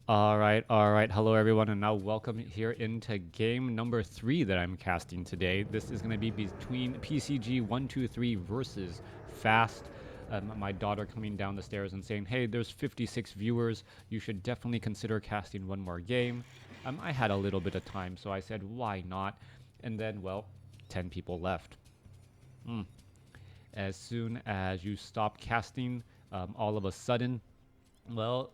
All right. Hello, everyone, and now welcome here into game number 3 that I'm casting today. This is going to be between PCG123 versus Fast. My daughter coming down the stairs and saying, "Hey, there's 56 viewers. You should definitely consider casting one more game." I had a little bit of time, so I said, "Why not?" And then, well, 10 people left. As soon as you stop casting, all of a sudden, well,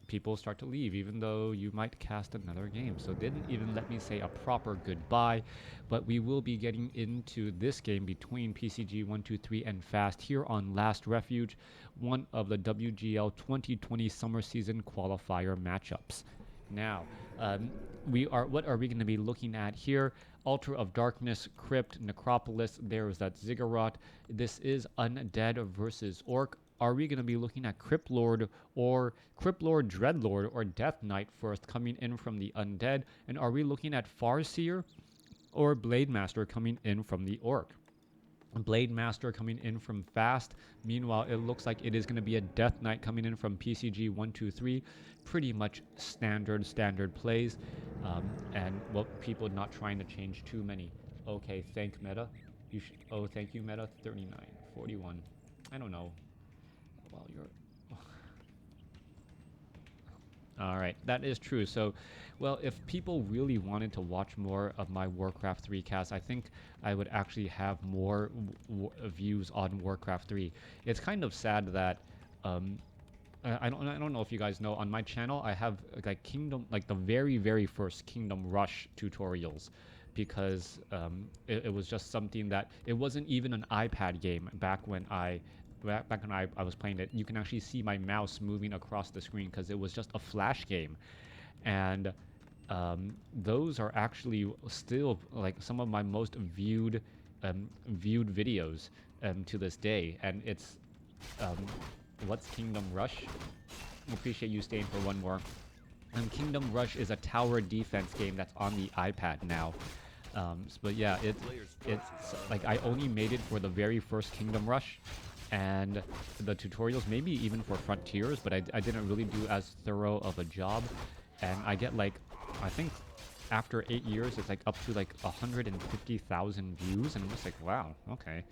people start to leave, even though you might cast another game. So didn't even let me say a proper goodbye. But we will be getting into this game between PCG123 and Fast here on Last Refuge, one of the WGL 2020 summer season qualifier matchups. Now, what are we going to be looking at here? Altar of Darkness, Crypt, Necropolis. There's that Ziggurat. This is Undead versus Orc. Are we going to be looking at Crypt Lord or Crypt Lord, Dreadlord, or Death Knight first coming in from the Undead? And are we looking at Farseer or Blade Master coming in from the Orc? Blade Master coming in from Fast. Meanwhile, it looks like it is going to be a Death Knight coming in from PCG123. Pretty much standard plays. And well, people not trying to change too many. Okay, thank Meta. Oh, thank you, Meta. 39, 41. I don't know. Well, you're... All right, that is true. So, well, if people really wanted to watch more of my Warcraft 3 cast, I think I would actually have more views on Warcraft 3. It's kind of sad that I don't know if you guys know, on my channel I have like the very first Kingdom Rush tutorials, because it was just something that it wasn't even an iPad game back when I was playing it. You can actually see my mouse moving across the screen because it was just a flash game. And those are actually still like some of my most viewed videos to this day. And it's what's Kingdom Rush? Appreciate you staying for one more. Kingdom Rush is a tower defense game that's on the iPad now. But yeah, it's like I only made it for the very first Kingdom Rush, and the tutorials, maybe even for Frontiers, but I didn't really do as thorough of a job. And I get like, I think after 8 years, it's like up to like 150,000 views, and I'm just like, wow, okay,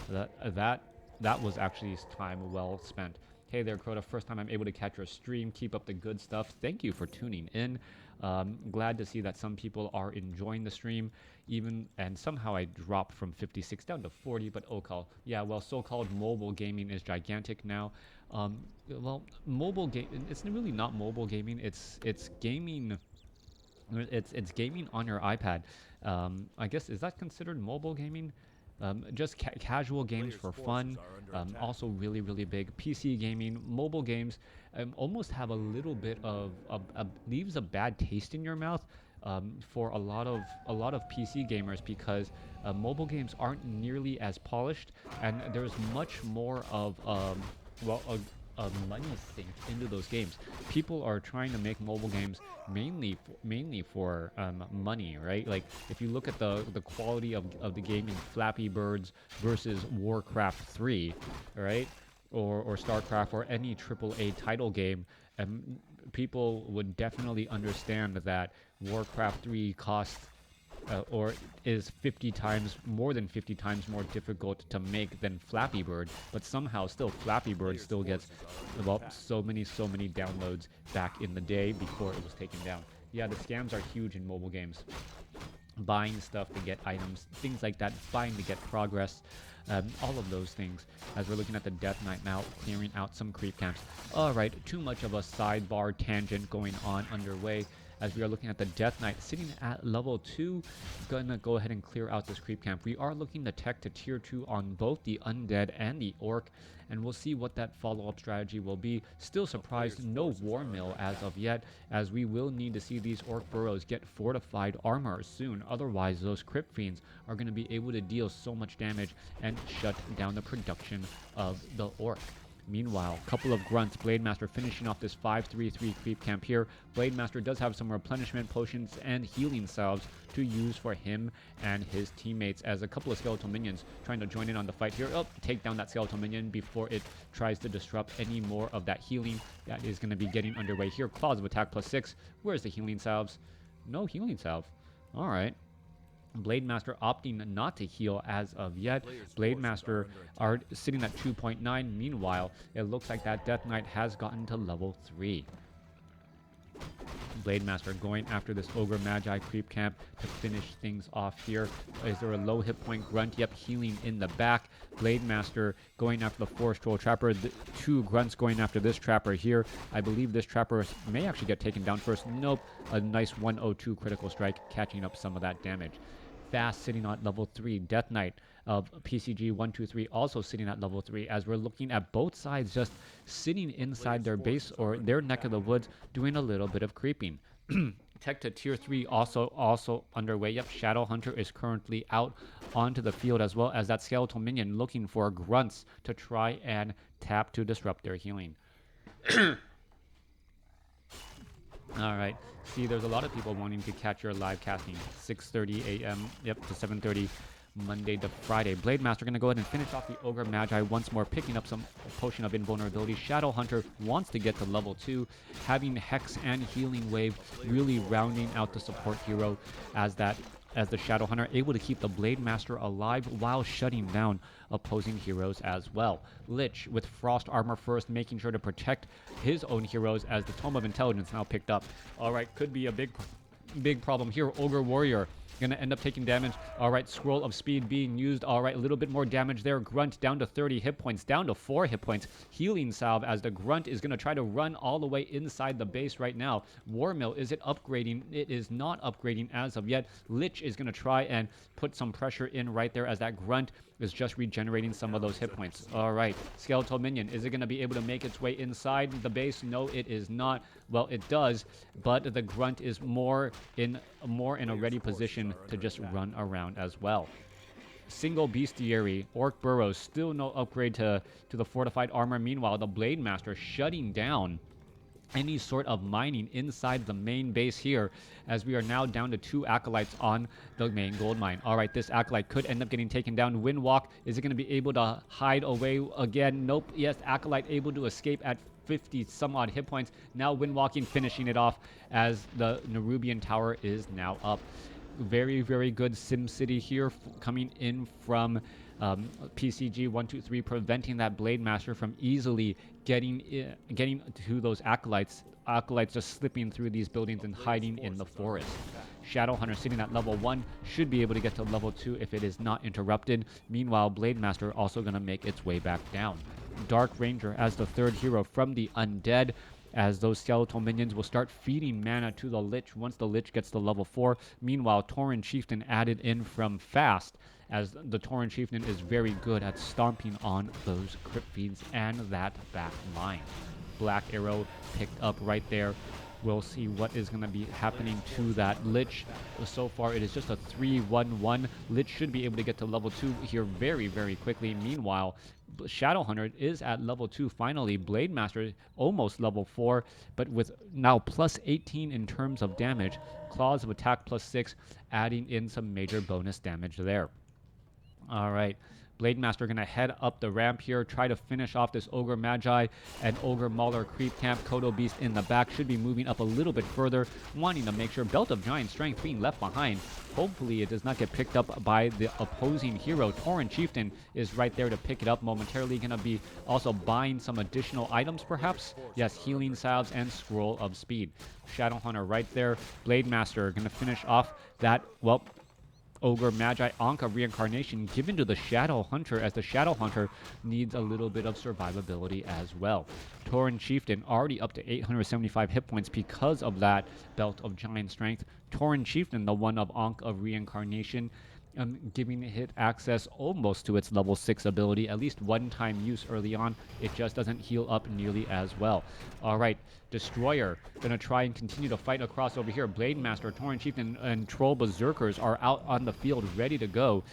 that was actually time well spent. Hey there, Crota. First time I'm able to catch your stream. Keep up the good stuff. Thank you for tuning in. Glad to see that some people are enjoying the stream, and somehow I dropped from 56 down to 40. But okay, yeah. Well, so-called mobile gaming is gigantic now. Well, mobile game. It's really not mobile gaming. It's gaming. It's gaming on your iPad. I guess, is that considered mobile gaming? Just casual games for fun. Also really big. PC gaming, mobile games almost have a little bit of leaves a bad taste in your mouth for a lot of PC gamers, because mobile games aren't nearly as polished, and there's much more of well, a money sink into those games. People are trying to make mobile games mainly for money, right? Like if you look at the quality of the game in Flappy Birds versus Warcraft 3, right? Or StarCraft or any AAA title game, people would definitely understand that Warcraft 3 costs or is 50 times, more than 50 times more difficult to make than Flappy Bird, but somehow still Flappy Bird still gets, well, so many downloads back in the day before it was taken down. Yeah, the scams are huge in mobile games. Buying stuff to get items, things like that, buying to get progress, all of those things. As we're looking at the Death Knight now, clearing out some creep camps. Alright, too much of a sidebar tangent going on underway, as we are looking at the Death Knight sitting at level 2. Gonna go ahead and clear out this creep camp. We are looking to tech to tier 2 on both the Undead and the Orc, and we'll see what that follow-up strategy will be. Still surprised, no War Mill as of yet, as we will need to see these Orc burrows get fortified armor soon. Otherwise, those Crypt Fiends are going to be able to deal so much damage and shut down the production of the Orc. Meanwhile, a couple of grunts. Blademaster finishing off this 5-3-3 creep camp here. Blademaster does have some replenishment potions and healing salves to use for him and his teammates, as a couple of skeletal minions trying to join in on the fight here. Oh, take down that skeletal minion before it tries to disrupt any more of that healing that is going to be getting underway here. Claws of Attack +6. Where's the healing salves? No healing salve. All right. Blademaster opting not to heal as of yet. Blademaster are sitting at 2.9. Meanwhile, it looks like that Death Knight has gotten to level 3. Blademaster going after this Ogre Magi creep camp to finish things off here. Is there a low hit point grunt? Yep, healing in the back. Blademaster going after the Forest Troll Trapper. The 2 grunts going after this Trapper here. I believe this Trapper may actually get taken down first. Nope. A nice 102 critical strike, catching up some of that damage. Fast sitting at level 3. Death Knight of PCG123 also sitting at level 3, as we're looking at both sides just sitting inside their base or their neck of the woods doing a little bit of creeping. Tech to tier 3 also underway. Yep, Shadow Hunter is currently out onto the field, as well as that skeletal minion looking for grunts to try and tap to disrupt their healing. All right. See, there's a lot of people wanting to catch your live casting. 6:30 a.m. Yep, to 7:30 Monday to Friday. Blademaster going to go ahead and finish off the Ogre Magi once more, picking up some Potion of Invulnerability. Shadow Hunter wants to get to level 2, having Hex and Healing Wave really rounding out the support hero as the Shadow Hunter, able to keep the Blademaster alive while shutting down opposing heroes as well. Lich with Frost Armor first, making sure to protect his own heroes as the Tome of Intelligence now picked up. Alright, could be a big problem here. Ogre Warrior gonna end up taking damage. All right, Scroll of Speed being used. All right, a little bit more damage there. Grunt down to 30 hit points, down to 4 hit points. Healing Salve as the Grunt is gonna try to run all the way inside the base right now. Warmill, is it upgrading? It is not upgrading as of yet. Lich is gonna try and put some pressure in right there as that Grunt is just regenerating some of those hit points. All right, Skeletal Minion, is it going to be able to make its way inside the base? No, it is not. Well, it does, but the Grunt is more in a ready position to just run around as well. Single Bestiary, Orc Burrows, still no upgrade to the Fortified Armor. Meanwhile, the Blademaster shutting down any sort of mining inside the main base here, as we are now down to 2 Acolytes on the main gold mine. All right, this Acolyte could end up getting taken down. Windwalk, is it going to be able to hide away again? Nope. Yes, Acolyte able to escape at 50 some odd hit points. Now Windwalking, finishing it off as the Nerubian Tower is now up. Very, very good SimCity here coming in from PCG123, preventing that Blademaster from easily getting to those Acolytes. Acolytes just slipping through these buildings and hiding in the forest. Shadow Hunter sitting at level 1 should be able to get to level 2 if it is not interrupted. Meanwhile, Blademaster also going to make its way back down. Dark Ranger as the 3rd hero from the Undead, as those skeletal minions will start feeding mana to the Lich once the Lich gets to level 4. Meanwhile, Tauren Chieftain added in from Fast, as the Tauren Chieftain is very good at stomping on those crypt feeds and that back line. Black Arrow picked up right there. We'll see what is going to be happening to that Lich. So far, it is just a 3-1-1. Lich should be able to get to level 2 here very, very quickly. Meanwhile, Shadow Hunter is at level 2 finally. Blademaster almost level 4, but with now plus 18 in terms of damage. Claws of Attack plus 6, adding in some major bonus damage there. All right. Blademaster going to head up the ramp here, try to finish off this Ogre Magi and Ogre Mauler creep camp. Kodo Beast in the back should be moving up a little bit further, wanting to make sure Belt of Giant Strength being left behind. Hopefully it does not get picked up by the opposing hero. Tauren Chieftain is right there to pick it up momentarily. Going to be also buying some additional items perhaps. Yes, Healing Salves and Scroll of Speed. Shadow Hunter right there. Blademaster going to finish off that, well, Ogre Magi Ankh of Reincarnation given to the Shadow Hunter, as the Shadow Hunter needs a little bit of survivability as well. Tauren Chieftain already up to 875 hit points because of that Belt of Giant Strength. Tauren Chieftain, the one of Ankh of Reincarnation, giving it access almost to its level 6 ability, at least one-time use early on. It just doesn't heal up nearly as well. All right, Destroyer gonna try and continue to fight across over here. Blademaster, Tauren Chieftain, and Troll Berserkers are out on the field ready to go.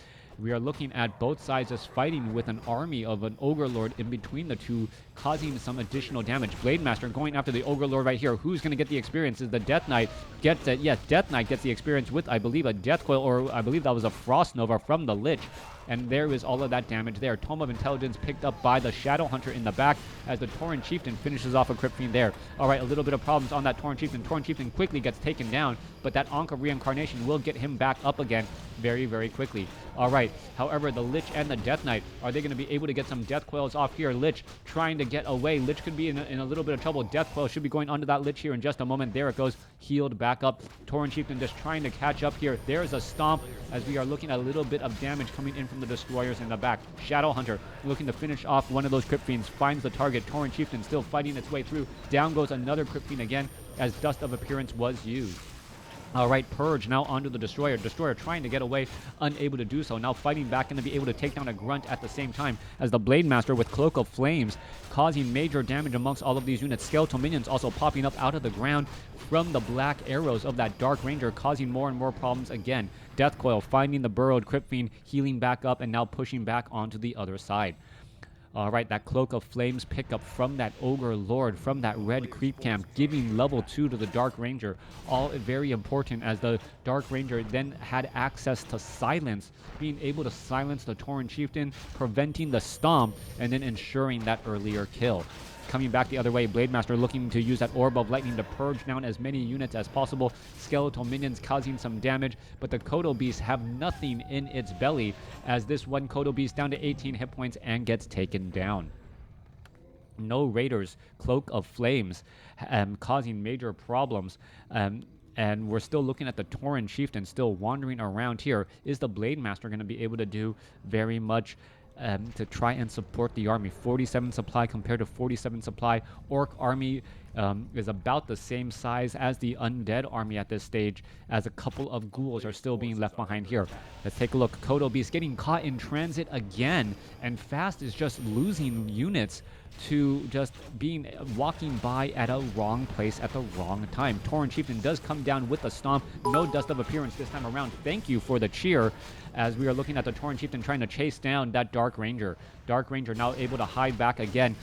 we are looking at both sides just fighting with an army of an Ogre Lord in between the two, causing some additional damage. Blade Master going after the Ogre Lord right here. Who's going to get the experience? Is the Death Knight gets it? Yes, Death Knight gets the experience with, I believe, a Death Coil, or I believe that was a Frost Nova from the Lich. And there is all of that damage there. Tome of Intelligence picked up by the Shadow Hunter in the back as the Tauren Chieftain finishes off a Crypt Fiend there. All right, a little bit of problems on that Tauren Chieftain. Tauren Chieftain quickly gets taken down, but that Ankh of Reincarnation will get him back up again very, very quickly. All right, however, the Lich and the Death Knight, are they going to be able to get some Death Coils off here? Lich trying to get away. Lich could be in a little bit of trouble. Death Coil should be going onto that Lich here in just a moment. There it goes, healed back up. Tauren Chieftain just trying to catch up here. There's a Stomp as we are looking at a little bit of damage coming in from the Destroyers in the back. Shadow Hunter looking to finish off one of those Crypt Fiends, finds the target. Tauren Chieftain still fighting its way through. Down goes another Crypt Fiend again as Dust of Appearance was used. All right, Purge now onto the Destroyer. Destroyer trying to get away, unable to do so. Now fighting back, going to be able to take down a Grunt at the same time as the Blade Master with Cloak of Flames causing major damage amongst all of these units. Skeletal Minions also popping up out of the ground from the black arrows of that Dark Ranger, causing more and more problems again. Death Coil finding the burrowed Crypt Fiend, healing back up, and now pushing back onto the other side. All right, that Cloak of Flames pickup from that Ogre Lord, from that red creep camp, giving level 2 to the Dark Ranger. All very important as the Dark Ranger then had access to silence, being able to silence the Tauren Chieftain, preventing the Stomp, and then ensuring that earlier kill. Coming back the other way, Blade Master looking to use that Orb of Lightning to purge down as many units as possible. Skeletal Minions causing some damage, but the Kodo Beasts have nothing in its belly as this one Kodo Beast down to 18 hit points and gets taken down. No Raiders, Cloak of Flames causing major problems. And we're still looking at the Tauren Chieftain still wandering around here. Is the Blade Master going to be able to do very much to try and support the army? 47 supply compared to 47 supply. Orc army is about the same size as the undead army at this stage, as a couple of ghouls are still being left behind here. Let's take a look. Kodo Beast getting caught in transit again, and Fast is just losing units to just walking by at a wrong place at the wrong time. Tauren Chieftain does come down with a Stomp. No Dust of Appearance this time around. Thank you for the cheer as we are looking at the Tauren Chieftain trying to chase down that Dark Ranger. Dark Ranger now able to hide back again.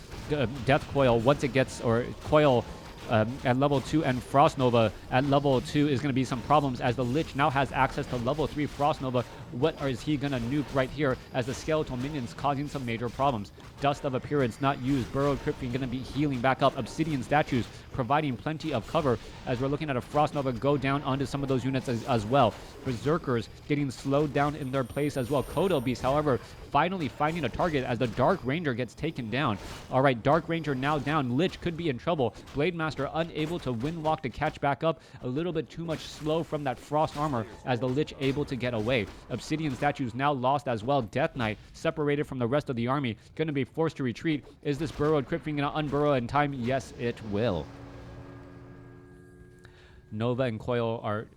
Death Coil once it gets, or Coil at level 2, and Frost Nova at level 2 is going to be some problems as the Lich now has access to level 3 Frost Nova. What is he going to nuke right here as the Skeletal Minions causing some major problems? Dust of Appearance not used. Burrowed Crypt Fiend going to be healing back up. Obsidian Statues providing plenty of cover as we're looking at a Frost Nova go down onto some of those units as well. Berserkers getting slowed down in their place as well. Kodo Beast, however, finally finding a target as the Dark Ranger gets taken down. All right, Dark Ranger now down. Lich could be in trouble. Blade Master unable to windwalk to catch back up. A little bit too much slow from that Frost Armor as the Lich able to get away. Obsidian Statues now lost as well. Death Knight separated from the rest of the army, going to be forced to retreat. Is this burrowed Crypt Fiend going to unburrow in time? Yes, it will. Nova and Coil are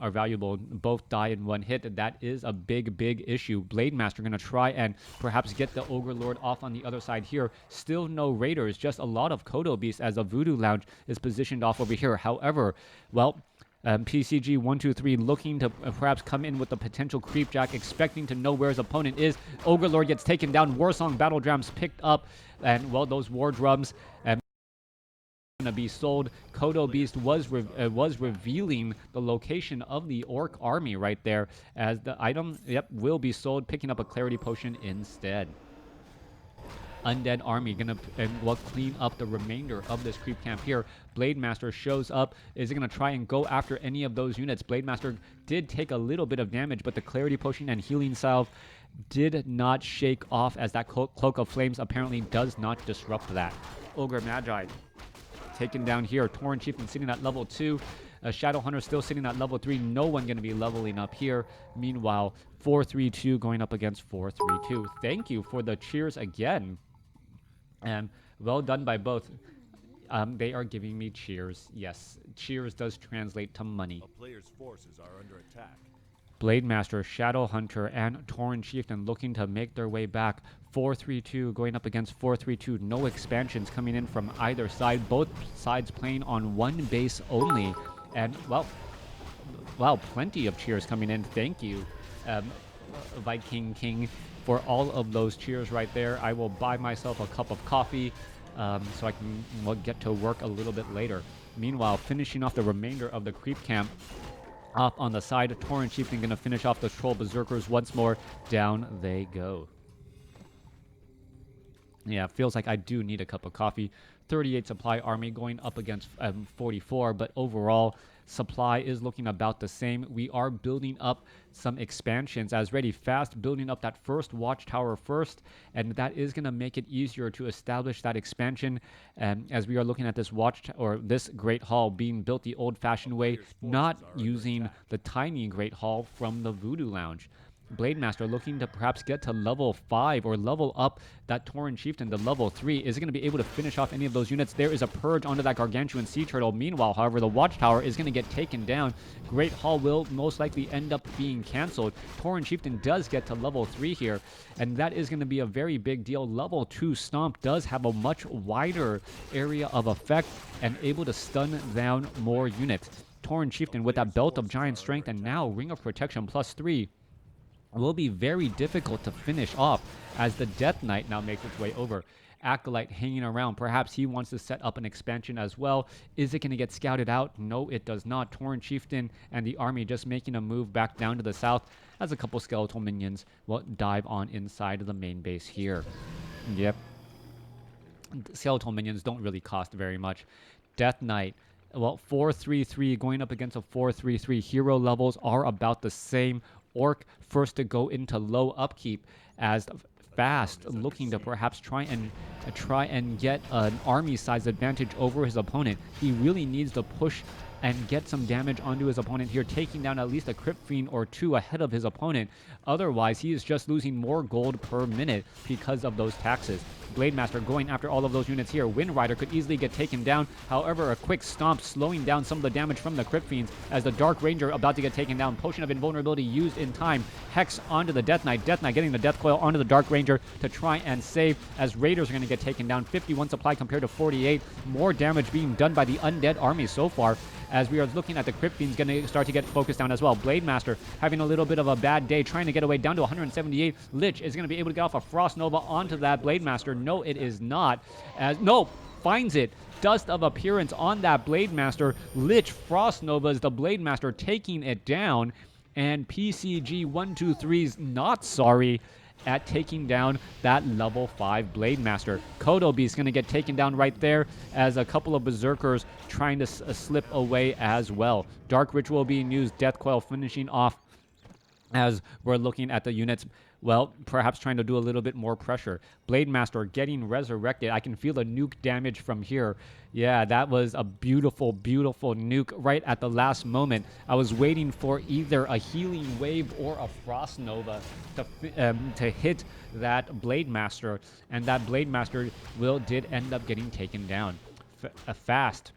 valuable. Both die in one hit. That is a big issue. Blade Master going to try and perhaps get the Ogre Lord off on the other side here. Still no Raiders, just a lot of Kodo Beasts as a Voodoo Lounge is positioned off over here. However, well, PCG123 looking to perhaps come in with the potential Creep Jack, expecting to know where his opponent is. Ogre Lord gets taken down. Warsong Battle Drums picked up, and well, those War Drums to be sold. Kodo Beast was revealing the location of the Orc army right there as the item will be sold, picking up a Clarity Potion instead. Undead army gonna clean up the remainder of this creep camp here. Blade Master shows up. Is it gonna try and go after any of those units? Blade Master did take a little bit of damage, but the Clarity Potion and Healing Salve did not shake off as that Cloak of Flames apparently does not disrupt that. Ogre Magi taken down here. Tauren Chieftain sitting at level 2. Shadow Hunter still sitting at level 3. No one going to be leveling up here. Meanwhile, 432 going up against 432. Thank you for the cheers again. Well done by both. They are giving me cheers. Yes, cheers does translate to money. A player's forces are under attack. Blade Master, Shadow Hunter, and Tauren Chieftain looking to make their way back. 432 going up against 432. No expansions coming in from either side. Both sides playing on one base only. And, well, wow, plenty of cheers coming in. Thank you. Viking King, for all of those cheers right there. I will buy myself a cup of coffee so I can get to work a little bit later. Meanwhile, finishing off the remainder of the creep camp up on the side, Torrent Chieftain going to finish off the Troll Berserkers once more. Down they go. Yeah, feels like I do need a cup of coffee. 38 supply army going up against 44, but overall supply is looking about the same. We are building up some expansions as ready fast, building up that first watchtower first, and that is going to make it easier to establish that expansion as we are looking at this this Great Hall being built the old-fashioned way, not using the tiny Great Hall from the Voodoo Lounge. Blademaster looking to perhaps get to level 5 or level up that Tauren Chieftain to level 3. Is it going to be able to finish off any of those units? There is a purge onto that Gargantuan Sea Turtle. Meanwhile, however, the Watchtower is going to get taken down. Great Hall will most likely end up being cancelled. Tauren Chieftain does get to level 3 here, and that is going to be a very big deal. Level 2 Stomp does have a much wider area of effect and able to stun down more units. Tauren Chieftain with that Belt of Giant Strength and now Ring of Protection +3 will be very difficult to finish off as the Death Knight now makes its way over. Acolyte hanging around. Perhaps he wants to set up an expansion as well. Is it going to get scouted out? No, it does not. Tauren Chieftain and the army just making a move back down to the south as a couple skeletal minions will dive on inside of the main base here. Yep. Skeletal minions don't really cost very much. Death Knight. Well, 4-3-3 going up against a 4-3-3. Hero levels are about the same. Orc first to go into low upkeep as Fast looking to perhaps try and get an army size advantage over his opponent. He really needs to push and get some damage onto his opponent here, taking down at least a Crypt Fiend or two ahead of his opponent. Otherwise, he is just losing more gold per minute because of those taxes. Blademaster going after all of those units here. Wind Rider could easily get taken down. However, a quick stomp slowing down some of the damage from the Crypt Fiends as the Dark Ranger about to get taken down. Potion of Invulnerability used in time. Hex onto the Death Knight. Death Knight getting the Death Coil onto the Dark Ranger to try and save as Raiders are going to get taken down. 51 supply compared to 48. More damage being done by the Undead army so far, as we are looking at the Crypt Fiends going to start to get focused down as well. Blademaster having a little bit of a bad day, trying to get away down to 178. Lich is going to be able to get off a Frost Nova onto that Blademaster. No, it is not. No, finds it. Dust of Appearance on that Blademaster. Lich Frost Nova is the Blademaster taking it down. And PCG123's not sorry at taking down that level 5 Blademaster. Kodo Beast going to get taken down right there as a couple of Berserkers trying to slip away as well. Dark Ritual being used, Death Coil finishing off as we're looking at the units. Well, perhaps trying to do a little bit more pressure. Blademaster getting resurrected. I can feel the nuke damage from here. Yeah, that was a beautiful, beautiful nuke right at the last moment. I was waiting for either a healing wave or a Frost Nova to hit that Blademaster, and that Blademaster did end up getting taken down. Fast.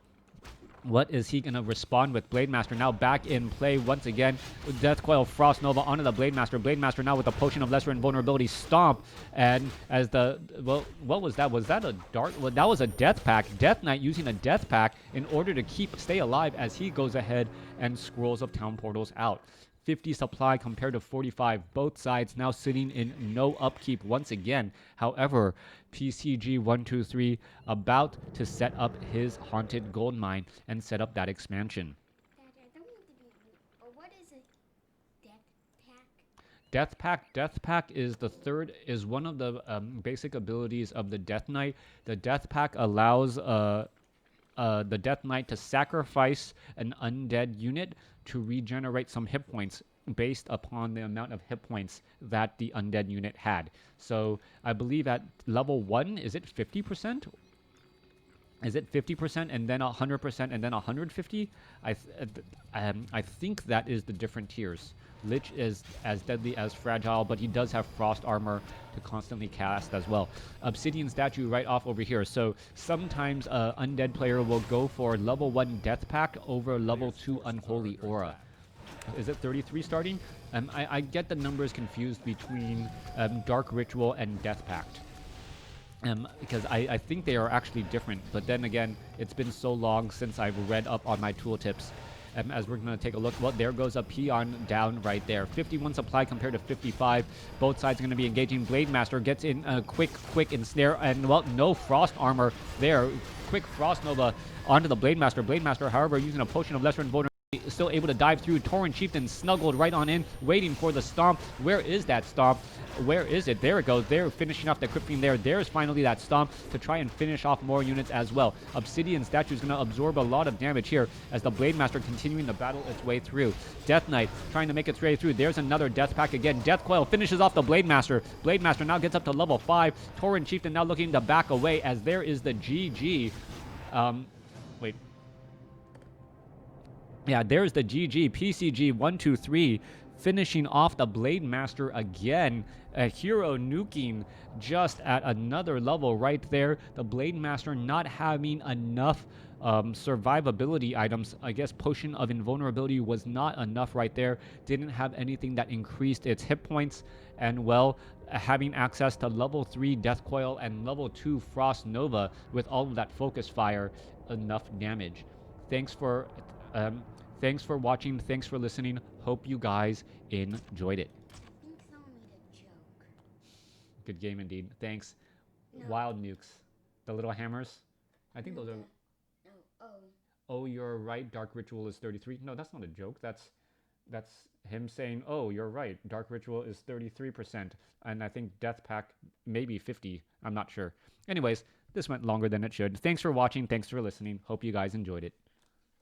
What is he going to respond with? Blademaster now back in play once again. Death Coil Frost Nova onto the Blademaster. Blademaster now with a Potion of Lesser Invulnerability Stomp. And as the... Well, what was that? Was that a Dark... Well, that was a Death Pack. Death Knight using a Death Pack in order to stay alive as he goes ahead and Scrolls of Town Portals out. 50 supply compared to 45. Both sides now sitting in no upkeep once again. However, PCG123 about to set up his Haunted Gold Mine and set up that expansion. Dad, I don't mean to be rude, but what is a Death Pack? Death Pack is one of the basic abilities of the Death Knight. The Death Pack allows the Death Knight to sacrifice an undead unit to regenerate some hit points based upon the amount of hit points that the undead unit had. So I believe at level 1, is it 50%? Is it 50% and then 100% and then 150? I think that is the different tiers. Lich is as deadly as Fragile, but he does have Frost Armor to constantly cast as well. Obsidian Statue right off over here. So sometimes an Undead player will go for level 1 Death Pact over level 2 Unholy Aura. Is it 33 starting? I get the numbers confused between Dark Ritual and Death Pact. Because I think they are actually different. But then again, it's been so long since I've read up on my tooltips. as we're going to take a look, well, there goes a peon down right there. 51 supply compared to 55. Both sides are going to be engaging. Blade Master gets in a quick ensnare, and well, no frost armor there. Quick Frost Nova onto the Blade Master. Blade Master, however, using a potion of lesser invulnerability, still able to dive through. Tauren Chieftain snuggled right on in, waiting for the stomp. Where is that stomp? Where is it? There it goes. They're finishing off the Crypt Fiend there. There's finally that stomp to try and finish off more units as well. Obsidian Statue is going to absorb a lot of damage here as the Blade Master continuing to battle its way through. Death Knight trying to make its way through. There's another Death Pack again. Death Coil finishes off the Blade Master. Blade Master now gets up to level 5. Tauren Chieftain now looking to back away as there is the GG. Wait. Yeah, there's the GG. PCG123 finishing off the Blade Master again. A hero nuking just at another level right there. The Blade Master not having enough survivability items. I guess Potion of Invulnerability was not enough right there. Didn't have anything that increased its hit points. And well, having access to level 3 Death Coil and level 2 Frost Nova with all of that focus fire, enough damage. Thanks for watching. Thanks for listening. Hope you guys enjoyed it. I think someone made a joke. Good game indeed. Thanks. No. Wild nukes. The little hammers. I think those are... No. Oh. Oh, you're right. Dark Ritual is 33. No, that's not a joke. That's him saying, oh, you're right. Dark Ritual is 33%. And I think Death Pack maybe 50. I'm not sure. Anyways, this went longer than it should. Thanks for watching. Thanks for listening. Hope you guys enjoyed it.